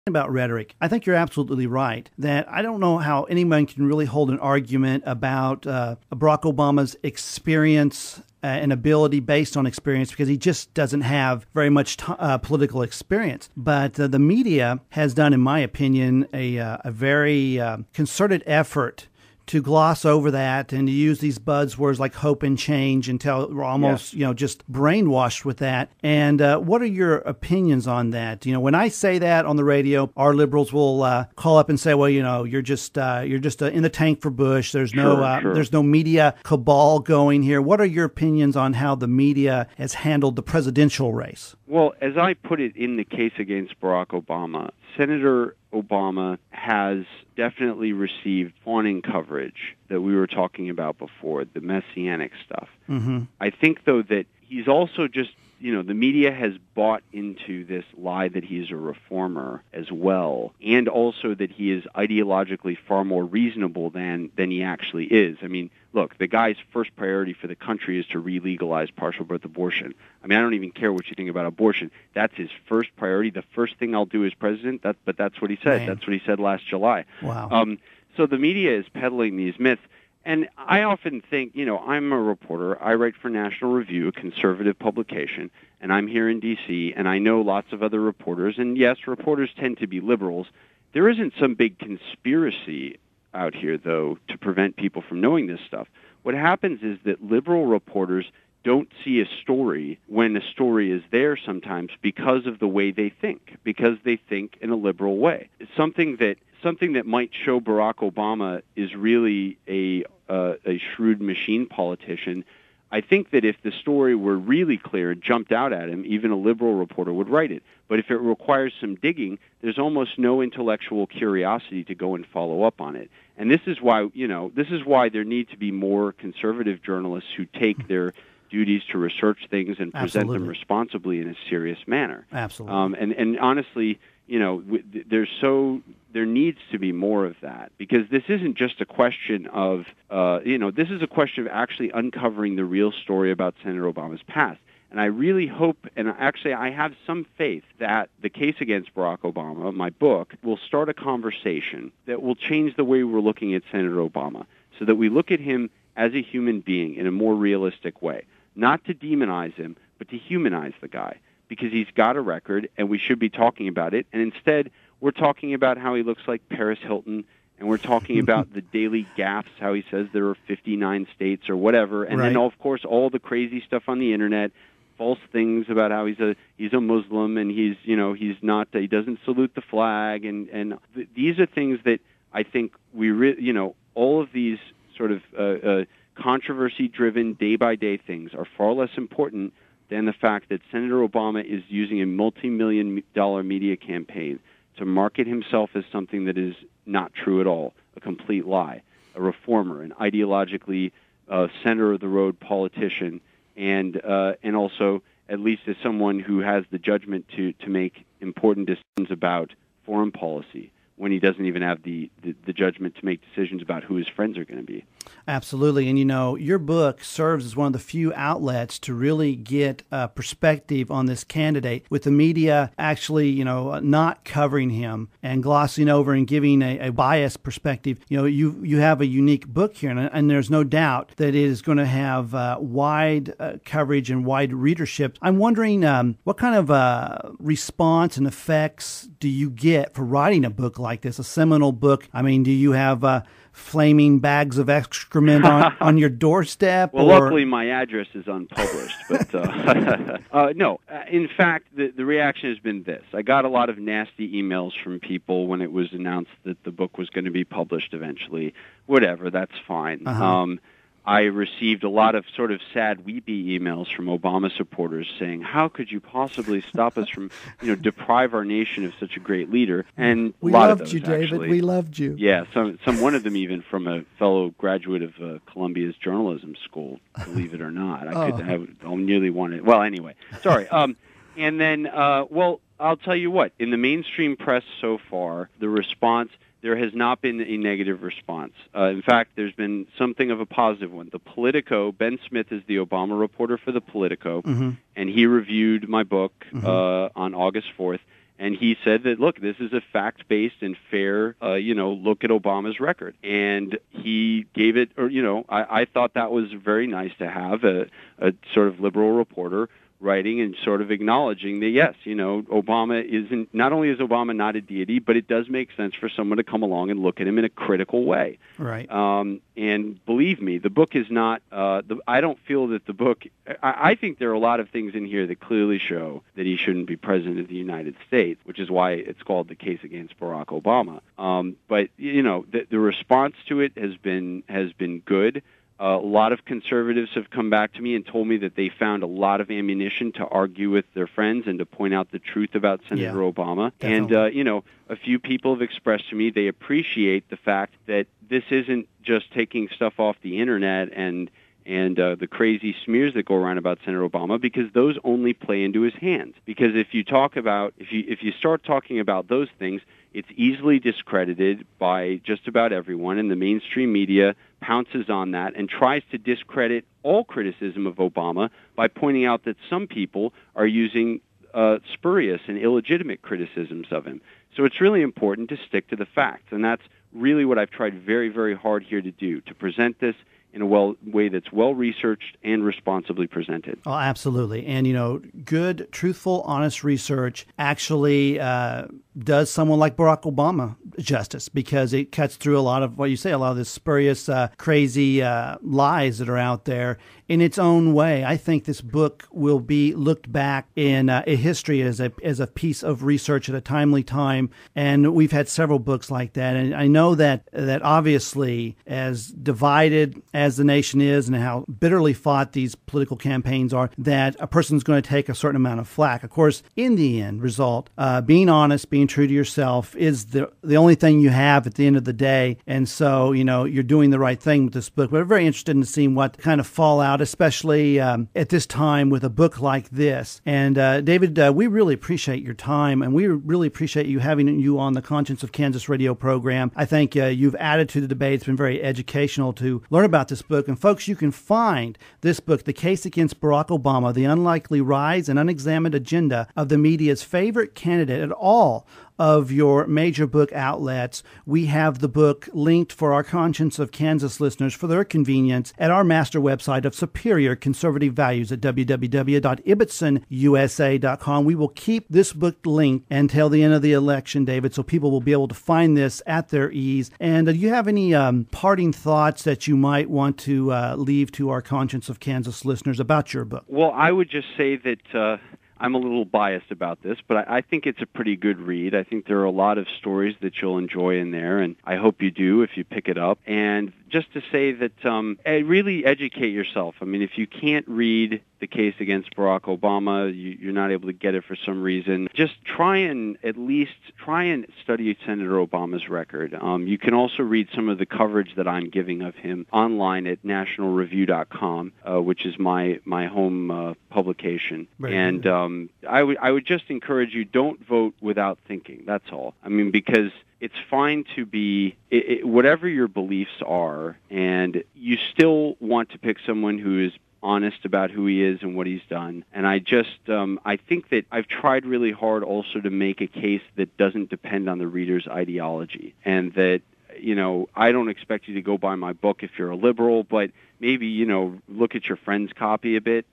About rhetoric, I think you're absolutely right that I don't know how anyone can really hold an argument about Barack Obama's experience and ability based on experience, because he just doesn't have very much political experience. But the media has done, in my opinion, a very concerted effort to gloss over that and to use these buzzwords like hope and change until we're almost, just brainwashed with that. And what are your opinions on that? When I say that on the radio, our liberals will call up and say, well, you're just in the tank for Bush. There's there's no media cabal going here. What are your opinions on how the media has handled the presidential race? Well, as I put it in the case against Barack Obama, Senator Obama has definitely received fawning coverage that we were talking about before, the messianic stuff. Mm-hmm. I think, though, that he's also just, the media has bought into this lie that he's a reformer as well, and also that he is ideologically far more reasonable than he actually is. I mean, look, the guy's first priority for the country is to re-legalize partial birth abortion. I mean, I don't even care what you think about abortion. That's his first priority. The first thing I'll do as president, but that's what he said. Man. That's what he said last July. Wow. So the media is peddling these myths. And I often think, I'm a reporter. I write for National Review, a conservative publication, and I'm here in D.C., and I know lots of other reporters. And yes, reporters tend to be liberals. There isn't some big conspiracy out here, though, to prevent people from knowing this stuff. What happens is that liberal reporters don't see a story when a story is there sometimes because of the way they think, because they think in a liberal way. Something that might show Barack Obama is really a shrewd machine politician. I think that if the story were really clear and jumped out at him, even a liberal reporter would write it. But if it requires some digging, there's almost no intellectual curiosity to go and follow up on it. And this is why, there need to be more conservative journalists who take their duties to research things and present them responsibly in a serious manner. Absolutely. And honestly, there needs to be more of that, because this isn't just a question of, this is a question of actually uncovering the real story about Senator Obama's past. And I really hope, and actually I have some faith, that the case against Barack Obama, my book, will start a conversation that will change the way we're looking at Senator Obama, so that we look at him as a human being in a more realistic way. Not to demonize him, but to humanize the guy, because he's got a record, and we should be talking about it. And instead, we're talking about how he looks like Paris Hilton, and we're talking about the daily gaffes, how he says there are 59 states or whatever, and then, of course, all the crazy stuff on the Internet, false things about how he's a Muslim, and he doesn't salute the flag, and these are things that I think all of these sort of controversy-driven, day-by-day things are far less important than the fact that Senator Obama is using a multi-million-dollar media campaign to market himself as something that is not true at all, a complete lie, a reformer, an ideologically center-of-the-road politician, and also at least as someone who has the judgment to make important decisions about foreign policy, when he doesn't even have the judgment to make decisions about who his friends are going to be. Absolutely. And, your book serves as one of the few outlets to really get a perspective on this candidate, with the media actually, not covering him and glossing over and giving a biased perspective. You have a unique book here, and there's no doubt that it is going to have wide coverage and wide readership. I'm wondering what kind of response and effects do you get for writing a book like this, a seminal book? I mean, do you have flaming bags of excrement on your doorstep? Well, luckily my address is unpublished, but no. In fact, the reaction has been this. I got a lot of nasty emails from people when it was announced that the book was going to be published eventually. Whatever, that's fine. Uh-huh. I received a lot of sort of sad, weepy emails from Obama supporters saying, how could you possibly stop us from, deprive our nation of such a great leader? And we a lot loved of those, you, David. actually. We loved you. Yeah, one of them even from a fellow graduate of Columbia's journalism school, believe it or not. I nearly wanted. Well, anyway, sorry. And then, I'll tell you what. In the mainstream press so far, the response. There has not been a negative response. In fact, there's been something of a positive one. The Politico, Ben Smith is the Obama reporter for the Politico, mm-hmm. and he reviewed my book on August 4th, And he said that, look, this is a fact-based and fair, look at Obama's record. And he gave it, I thought that was very nice to have a sort of liberal reporter writing and sort of acknowledging that, yes, Obama isn't, not only is Obama not a deity, but it does make sense for someone to come along and look at him in a critical way. Right. And believe me, the book is not, I don't feel that the book, I think there are a lot of things in here that clearly show that he shouldn't be president of the United States, which is why it's called The Case Against Barack Obama. But, the response to it has been good. A lot of conservatives have come back to me and told me that they found a lot of ammunition to argue with their friends and to point out the truth about Senator Obama. Definitely. And, a few people have expressed to me they appreciate the fact that this isn't just taking stuff off the Internet and the crazy smears that go around about Senator Obama, because those only play into his hands. Because if you start talking about those things, it's easily discredited by just about everyone, and the mainstream media pounces on that and tries to discredit all criticism of Obama by pointing out that some people are using spurious and illegitimate criticisms of him. So it's really important to stick to the facts, and that's really what I've tried very, very hard here to do, to present this in a way that's well-researched and responsibly presented. Oh, absolutely. And, good, truthful, honest research actually does someone like Barack Obama justice, because it cuts through a lot of what you say, a lot of the spurious, crazy lies that are out there in its own way. I think this book will be looked back in history as a piece of research at a timely time, and we've had several books like that. And I know that obviously, as divided as the nation is and how bitterly fought these political campaigns are, that a person's going to take a certain amount of flack. Of course, in the end result, being honest, being true to yourself is the only thing you have at the end of the day. And so, you're doing the right thing with this book. But we're very interested in seeing what kind of fallout, especially at this time with a book like this. And David, we really appreciate your time, and we really appreciate you having you on the Conscience of Kansas radio program. I think you've added to the debate. It's been very educational to learn about this book. And folks, you can find this book, The Case Against Barack Obama, The Unlikely Rise and Unexamined Agenda of the Media's Favorite Candidate, at all of your major book outlets. We have the book linked for our Conscience of Kansas listeners for their convenience at our master website of superior conservative values at www.ibbetsonusa.com. We will keep this book linked until the end of the election, David, so people will be able to find this at their ease. And do you have any parting thoughts that you might want to leave to our Conscience of Kansas listeners about your book? Well, I would just say that I'm a little biased about this, but I think it's a pretty good read. I think there are a lot of stories that you'll enjoy in there, and I hope you do if you pick it up. And just to say that really educate yourself. I mean, if you can't read The Case Against Barack Obama, you're not able to get it for some reason, just try and study Senator Obama's record. You can also read some of the coverage that I'm giving of him online at nationalreview.com, which is my home publication. Right. And I would just encourage you, don't vote without thinking. That's all. I mean, because it's fine to be whatever your beliefs are, and you still want to pick someone who is honest about who he is and what he's done. And I think that I've tried really hard also to make a case that doesn't depend on the reader's ideology, and that, I don't expect you to go buy my book if you're a liberal, but maybe, look at your friend's copy a bit.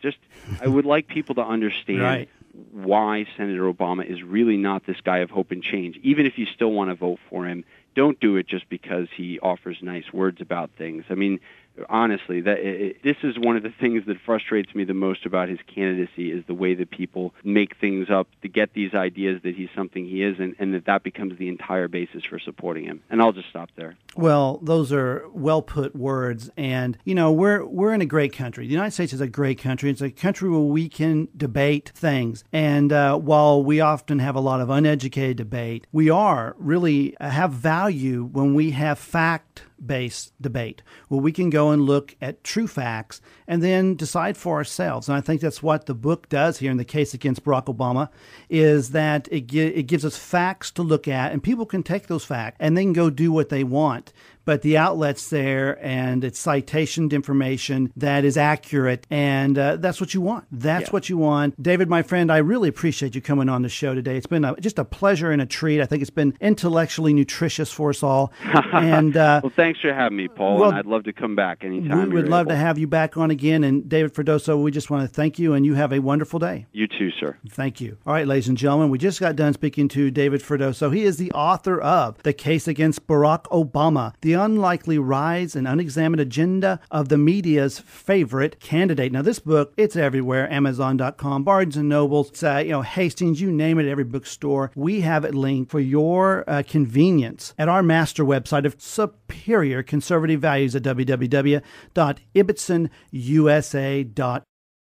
I would like people to understand right. why Senator Obama is really not this guy of hope and change. Even if you still want to vote for him, don't do it just because he offers nice words about things. I mean, honestly, this is one of the things that frustrates me the most about his candidacy, is the way that people make things up to get these ideas that he's something he isn't, and that becomes the entire basis for supporting him. And I'll just stop there. Well, those are well-put words. And, we're in a great country. The United States is a great country. It's a country where we can debate things. And while we often have a lot of uneducated debate, we really have value when we have fact-based debate, where we can go and look at true facts and then decide for ourselves. And I think that's what the book does here in The Case Against Barack Obama, is that it gives us facts to look at, and people can take those facts and they can go do what they want. but the outlet's there, and it's citationed information that is accurate, and that's what you want. That's what you want. David, my friend, I really appreciate you coming on the show today. It's been just a pleasure and a treat. I think it's been intellectually nutritious for us all. And well, thanks for having me, Paul, and I'd love to come back anytime. We would love to have you back on again. And David Freddoso, we just want to thank you, and you have a wonderful day. You too, sir. Thank you. All right, ladies and gentlemen, we just got done speaking to David Freddoso. He is the author of The Case Against Barack Obama, The Unlikely Rise and Unexamined Agenda of the Media's Favorite Candidate. Now, this book, it's everywhere, Amazon.com, Barnes & Nobles, Hastings, you name it, every bookstore. We have it linked for your convenience at our master website of superior conservative values at www.ibbetsonusa.com.